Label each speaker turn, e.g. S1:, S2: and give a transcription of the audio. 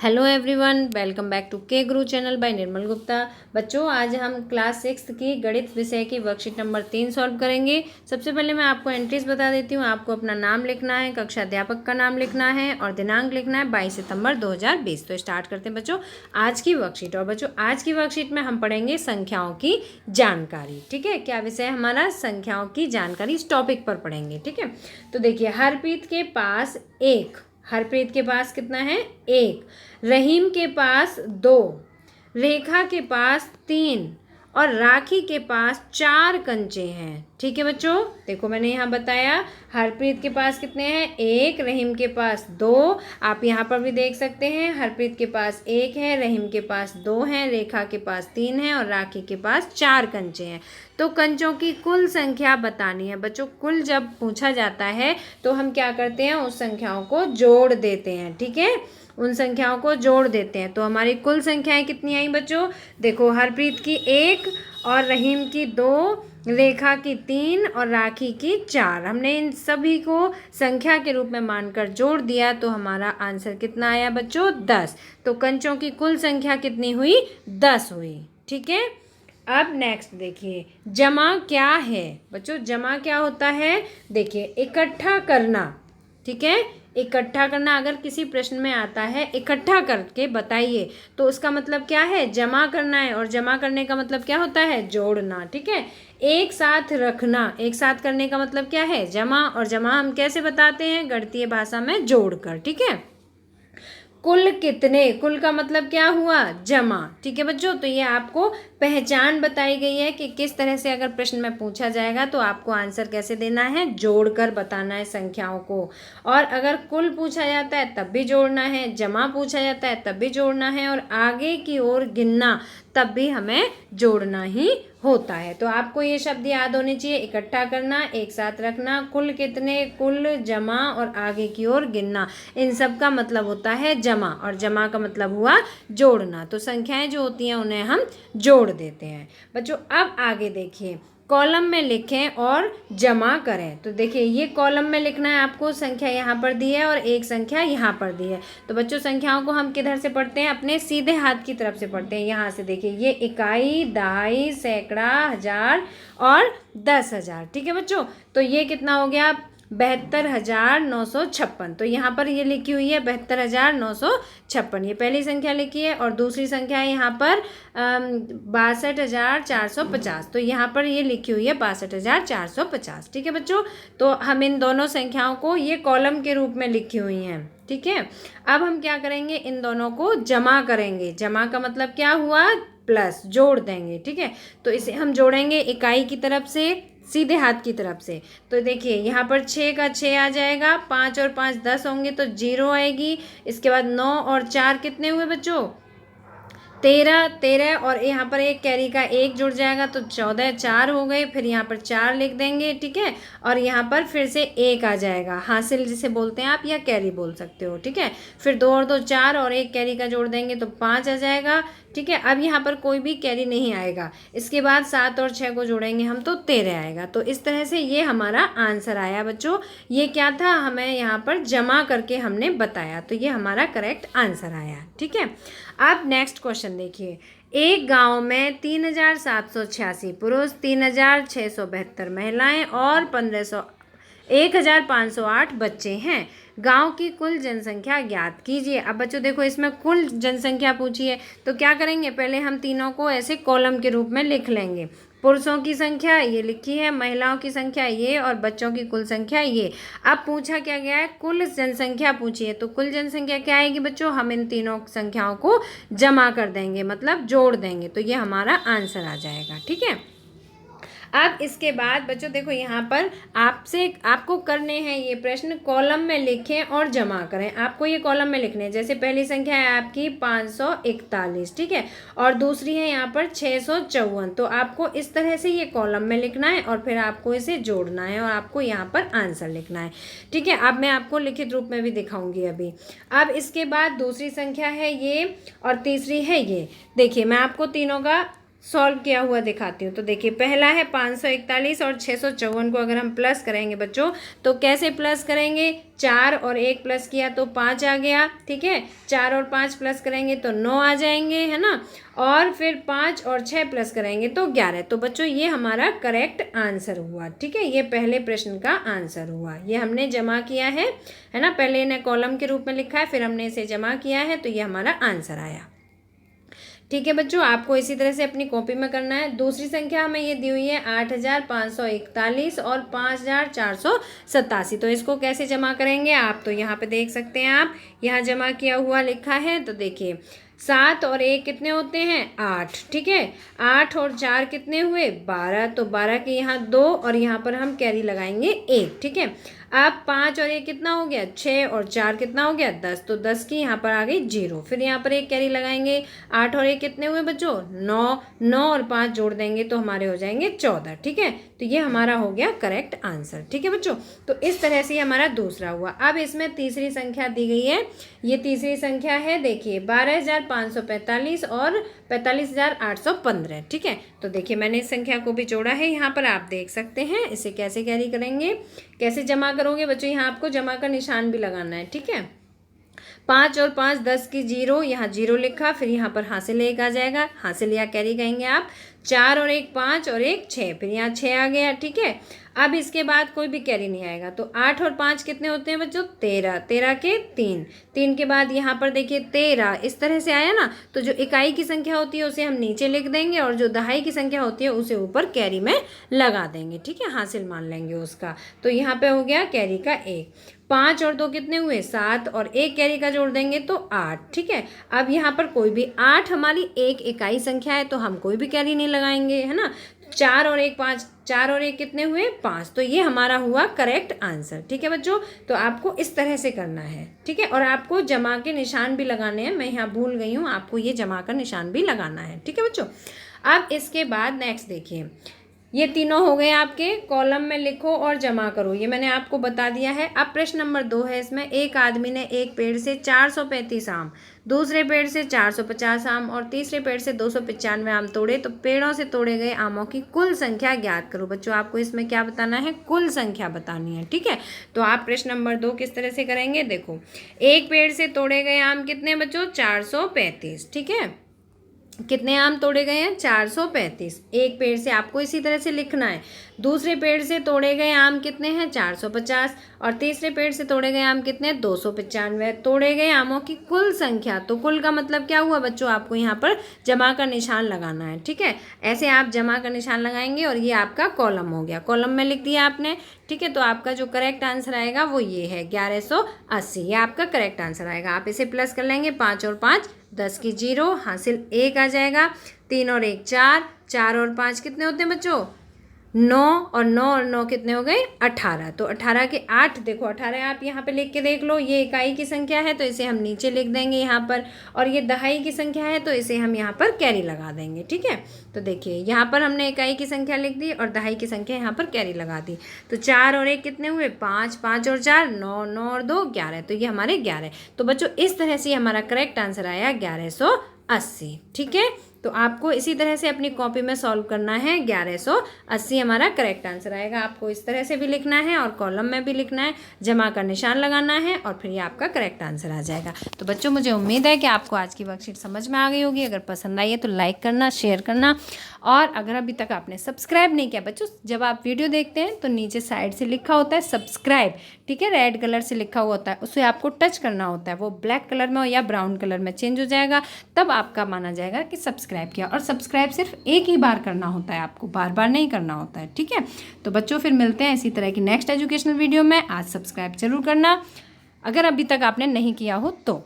S1: Hello everyone, welcome back to K Guru channel bye निर्मल गुप्ता। बच्चों, आज हम क्लास 6 की गणित विषय की वर्कशीट नंबर 3 सॉल्व करेंगे। सबसे पहले मैं आपको एंट्रीज बता देती हूँ। आपको अपना नाम लिखना है, कक्षा अध्यापक का नाम लिखना है और दिनांक लिखना है 22 सितंबर 2020। तो स्टार्ट करते हैं बच्चों आज की वर्कशीट। और बच्चों, आज की वर्कशीट में हम पढ़ेंगे संख्याओं की जानकारी। ठीक है, क्या विषय हमारा? संख्याओं की जानकारी। इस टॉपिक पर पढ़ेंगे। ठीक है, तो देखिए, हरप्रीत के पास कितना है? 1। रहीम के पास 2, रेखा के पास 3 और राखी के पास 4 कंचे हैं। ठीक है बच्चों, देखो मैंने यहाँ बताया हरप्रीत के पास कितने हैं? 1, रहीम के पास 2। आप यहाँ पर भी देख सकते हैं, हरप्रीत के पास 1 है, रहीम के पास 2 है, रेखा के पास 3 है और राखी के पास 4 कंचे हैं। तो कंचों की कुल संख्या बतानी है बच्चों। कुल जब पूछा जाता है तो हम क्या करते हैं? उस संख्याओं को जोड़ देते हैं। ठीक है, उन संख्याओं को जोड़ देते हैं। तो हमारी कुल संख्याएं कितनी आई बच्चों? देखो, हरप्रीत की 1 और रहीम की 2, रेखा की 3 और राखी की 4। हमने इन सभी को संख्या के रूप में मानकर जोड़ दिया तो हमारा आंसर कितना आया बच्चों? 10। तो कंचों की कुल संख्या कितनी हुई? 10 हुई। ठीक है, अब नेक्स्ट देखिए, जमा क्या है बच्चों? जमा क्या होता है? देखिए, इकट्ठा करना। ठीक है, इकट्ठा करना अगर किसी प्रश्न में आता है इकट्ठा करके बताइए तो उसका मतलब क्या है? जमा करना है। और जमा करने का मतलब क्या होता है? जोड़ना। ठीक है, एक साथ रखना, एक साथ करने का मतलब क्या है? जमा। और जमा हम कैसे बताते हैं? गणितीय भाषा में जोड़कर। ठीक है, कुल कितने, कुल का मतलब क्या हुआ? जमा। ठीक है बच्चों, तो ये आपको पहचान बताई गई है कि किस तरह से अगर प्रश्न में पूछा जाएगा तो आपको आंसर कैसे देना है? जोड़कर बताना है संख्याओं को। और अगर कुल पूछा जाता है तब भी जोड़ना है, जमा पूछा जाता है तब भी जोड़ना है और आगे की ओर गिनना तब भी हमें जोड़ना ही होता है। तो आपको ये शब्द याद होने चाहिए, इकट्ठा करना, एक साथ रखना, कुल कितने, कुल, जमा और आगे की ओर गिनना। इन सब का मतलब होता है जमा और जमा का मतलब हुआ जोड़ना। तो संख्याएं जो होती हैं उन्हें हम जोड़ देते हैं बच्चों। अब आगे देखिए, कॉलम में लिखें और जमा करें। तो देखिए, ये कॉलम में लिखना है आपको, संख्या यहाँ पर दी है और एक संख्या यहाँ पर दी है। तो बच्चों, संख्याओं को हम किधर से पढ़ते हैं? अपने सीधे हाथ की तरफ से पढ़ते हैं। यहाँ से देखिए, ये इकाई, दहाई, सैकड़ा, हजार और 10,000। ठीक है बच्चों, तो ये कितना हो गया? 72,956। तो यहाँ पर ये लिखी हुई है 72,956, ये पहली संख्या लिखी है। और दूसरी संख्या है यहाँ पर 62,450। तो यहाँ पर ये लिखी हुई है 62,450। ठीक है बच्चों, तो हम इन दोनों संख्याओं को, ये कॉलम के रूप में लिखी हुई हैं। ठीक है, अब हम क्या करेंगे? इन दोनों को जमा करेंगे। जमा का मतलब क्या हुआ? प्लस, जोड़ देंगे। ठीक है, तो इसे हम जोड़ेंगे इकाई की तरफ से, सीधे हाथ की तरफ से। तो देखिए, यहाँ पर 6 का 6 आ जाएगा, 5 और 5 10 होंगे तो 0 आएगी। इसके बाद 9 और 4 कितने हुए बच्चों? 13 और यहाँ पर एक कैरी का 1 जुड़ जाएगा तो 14, 4 हो गए। फिर यहाँ पर 4 लिख देंगे। ठीक है, और यहाँ पर फिर से 1 आ जाएगा, हासिल जिसे बोलते हैं आप, या कैरी बोल सकते हो। ठीक है, फिर 2 और 2 4 और एक कैरी का जोड़ देंगे तो 5 आ जाएगा। ठीक है, अब यहाँ पर कोई भी कैरी नहीं आएगा। इसके बाद 7 और 6 को जोड़ेंगे हम तो 13 आएगा। तो इस तरह से ये हमारा आंसर आया बच्चों। ये क्या था? हमें यहाँ पर जमा करके हमने बताया, तो ये हमारा करेक्ट आंसर आया। ठीक है, अब नेक्स्ट क्वेश्चन देखिए, एक गांव में 3,786 पुरुष, 3,672 महिलाएं और 1,508 बच्चे हैं। गांव की कुल जनसंख्या ज्ञात कीजिए। अब बच्चों देखो, इसमें कुल जनसंख्या पूछी है तो क्या करेंगे? पहले हम तीनों को ऐसे कॉलम के रूप में लिख लेंगे। पुरुषों की संख्या ये लिखी है, महिलाओं की संख्या ये और बच्चों की कुल संख्या ये। अब पूछा क्या गया है? कुल जनसंख्या पूछी है। तो कुल जनसंख्या क्या आएगी बच्चों? हम इन तीनों संख्याओं को जमा कर देंगे, मतलब जोड़ देंगे, तो ये हमारा आंसर आ जाएगा। ठीक है, अब इसके बाद बच्चों देखो, यहाँ पर आपको करने हैं ये प्रश्न, कॉलम में लिखें और जमा करें। आपको ये कॉलम में लिखने हैं। जैसे पहली संख्या है आपकी 541। ठीक है, और दूसरी है यहाँ पर 654। तो आपको इस तरह से ये कॉलम में लिखना है और फिर आपको इसे जोड़ना है और आपको यहाँ पर आंसर लिखना है। ठीक है, अब मैं आपको लिखित रूप में भी दिखाऊंगी अभी। अब इसके बाद दूसरी संख्या है ये और तीसरी है ये। देखिए, मैं आपको तीनों का सॉल्व किया हुआ दिखाती हूँ। तो देखिए पहला है 541 और 654 को अगर हम प्लस करेंगे बच्चों तो कैसे प्लस करेंगे, 4 और 1 प्लस किया तो 5 आ गया, ठीक है। 4 और 5 प्लस करेंगे तो 9 आ जाएंगे, है ना। और फिर 5 और 6 प्लस करेंगे तो 11। तो बच्चों ये हमारा करेक्ट आंसर हुआ, ठीक है। ये पहले प्रश्न का आंसर हुआ, ये हमने जमा किया है ना। पहले इन्हें कॉलम के रूप में लिखा है, फिर हमने इसे जमा किया है, तो ये हमारा आंसर आया, ठीक है बच्चों। आपको इसी तरह से अपनी कॉपी में करना है। दूसरी संख्या हमें ये दी हुई है 8541 और 5487। तो इसको कैसे जमा करेंगे आप तो यहाँ पे देख सकते हैं, आप यहाँ जमा किया हुआ लिखा है। तो देखिए 7 और 1 कितने होते हैं, 8, ठीक है। 8 और 4 कितने हुए, 12। तो 12 के यहाँ 2 और यहाँ पर हम कैरी लगाएंगे 1, ठीक है। अब 5 और 1 कितना हो गया, 6 और 4 कितना हो गया, 10। तो 10 की यहाँ पर आ गई 0, फिर यहाँ पर एक कैरी लगाएंगे। 8 और 1 कितने हुए बच्चों, 9। 9 और 5 जोड़ देंगे तो हमारे हो जाएंगे 14, ठीक है। तो ये हमारा हो गया करेक्ट आंसर, ठीक है बच्चों। तो इस तरह से हमारा दूसरा हुआ। अब इसमें तीसरी संख्या दी गई है, ये तीसरी संख्या है, देखिए 12,545 और 45,815, ठीक है। तो देखिए मैंने इस संख्या को भी जोड़ा है, यहाँ पर आप देख सकते हैं। इसे कैसे कैरी करेंगे, कैसे जमा करोगे बच्चों, यहाँ आपको जमा का निशान भी लगाना है, ठीक है। 5 और 5 10 की 0, यहाँ 0 लिखा, फिर यहाँ पर हासिल 1 आ जाएगा, हासिल या कैरी कहेंगे आप। 4 और 1 5 और 1 6, फिर यहाँ 6 आ गया, ठीक है। अब इसके बाद कोई भी कैरी नहीं आएगा। तो 8 और 5 कितने होते हैं बच्चों, 13। 13 के 3, 3 के बाद यहाँ पर देखिए 13, इस तरह से आया ना। तो जो इकाई की संख्या होती है उसे हम नीचे लिख देंगे और जो दहाई की संख्या होती है उसे ऊपर कैरी में लगा देंगे, ठीक है, हासिल मान लेंगे उसका। तो यहाँ पे हो गया कैरी का 1। 5 और 2 कितने हुए, 7 और 1 कैरी का जोड़ देंगे तो 8, ठीक है। अब यहाँ पर कोई भी 8 हमारी एक इकाई संख्या है तो हम कोई भी कैरी नहीं लगाएंगे, है ना। 4 और 1 5, 4 और 1 कितने हुए, 5। तो ये हमारा हुआ करेक्ट आंसर, ठीक है बच्चों। तो आपको इस तरह से करना है, ठीक है। और आपको जमा के निशान भी लगाने हैं, मैं यहाँ भूल गई हूँ, आपको ये जमा का निशान भी लगाना है, ठीक है बच्चों। अब इसके बाद नेक्स्ट देखिए, ये तीनों हो गए आपके, कॉलम में लिखो और जमा करो, ये मैंने आपको बता दिया है। अब प्रश्न नंबर 2 है, इसमें एक आदमी ने एक पेड़ से 435 आम, दूसरे पेड़ से 450 आम और तीसरे पेड़ से 295 आम तोड़े। तो पेड़ों से तोड़े गए आमों की कुल संख्या ज्ञात करो। बच्चों आपको इसमें क्या बताना है, कुल संख्या बतानी है, ठीक है। तो आप प्रश्न नंबर 2 किस तरह से करेंगे, देखो एक पेड़ से तोड़े गए आम कितने बच्चों, 435, ठीक है। कितने आम तोड़े गए हैं, 435। एक पेड़ से आपको इसी तरह से लिखना है। दूसरे पेड़ से तोड़े गए आम कितने हैं, 450 और तीसरे पेड़ से तोड़े गए आम कितने, 295। तोड़े गए आमों की कुल संख्या, तो कुल का मतलब क्या हुआ बच्चों, आपको यहाँ पर जमा का निशान लगाना है, ठीक है। ऐसे आप जमा का निशान लगाएंगे और ये आपका कॉलम हो गया, कॉलम में लिख दिया आपने, ठीक है। तो आपका जो करेक्ट आंसर आएगा वो ये है 1180, ये आपका करेक्ट आंसर आएगा। आप इसे प्लस कर लेंगे, 5 और 5 10 की 0, हासिल 1 आ जाएगा। 3 और 1 4, 4 और 5 कितने होते हैं बच्चों, 9 और 9 और 9 कितने हो गए, 18। तो 18 के 8, देखो 18 आप यहाँ पे लिख के देख लो, ये इकाई की संख्या है तो इसे हम नीचे लिख देंगे यहाँ पर, और ये दहाई की संख्या है तो इसे हम यहाँ पर कैरी लगा देंगे, ठीक है। तो देखिए यहाँ पर हमने इकाई की संख्या लिख दी और दहाई की संख्या यहाँ पर कैरी लगा दी। तो 4 और 1 कितने हुए, 5, 5 और 4 9, 9 और 2 11। तो ये हमारे 11। तो बच्चों इस तरह से हमारा करेक्ट आंसर आया 1180, ठीक है। तो आपको इसी तरह से अपनी कॉपी में सॉल्व करना है। 1180 हमारा करेक्ट आंसर आएगा। आपको इस तरह से भी लिखना है और कॉलम में भी लिखना है, जमा का निशान लगाना है और फिर ये आपका करेक्ट आंसर आ जाएगा। तो बच्चों मुझे उम्मीद है कि आपको आज की वर्कशीट समझ में आ गई होगी। अगर पसंद आई है तो लाइक करना, शेयर करना, और अगर अभी तक आपने सब्सक्राइब नहीं किया बच्चों, जब आप वीडियो देखते हैं तो नीचे साइड से लिखा होता है सब्सक्राइब, ठीक है, रेड कलर से लिखा हुआ होता है, उसे आपको टच करना होता है। वो ब्लैक कलर में या ब्राउन कलर में चेंज हो जाएगा, तब आपका माना जाएगा कि सब्सक्राइब किया। और सब्सक्राइब सिर्फ एक ही बार करना होता है, आपको बार बार नहीं करना होता है, ठीक है। तो बच्चों फिर मिलते हैं इसी तरह की नेक्स्ट एजुकेशनल वीडियो में। आज सब्सक्राइब जरूर करना अगर अभी तक आपने नहीं किया हो तो।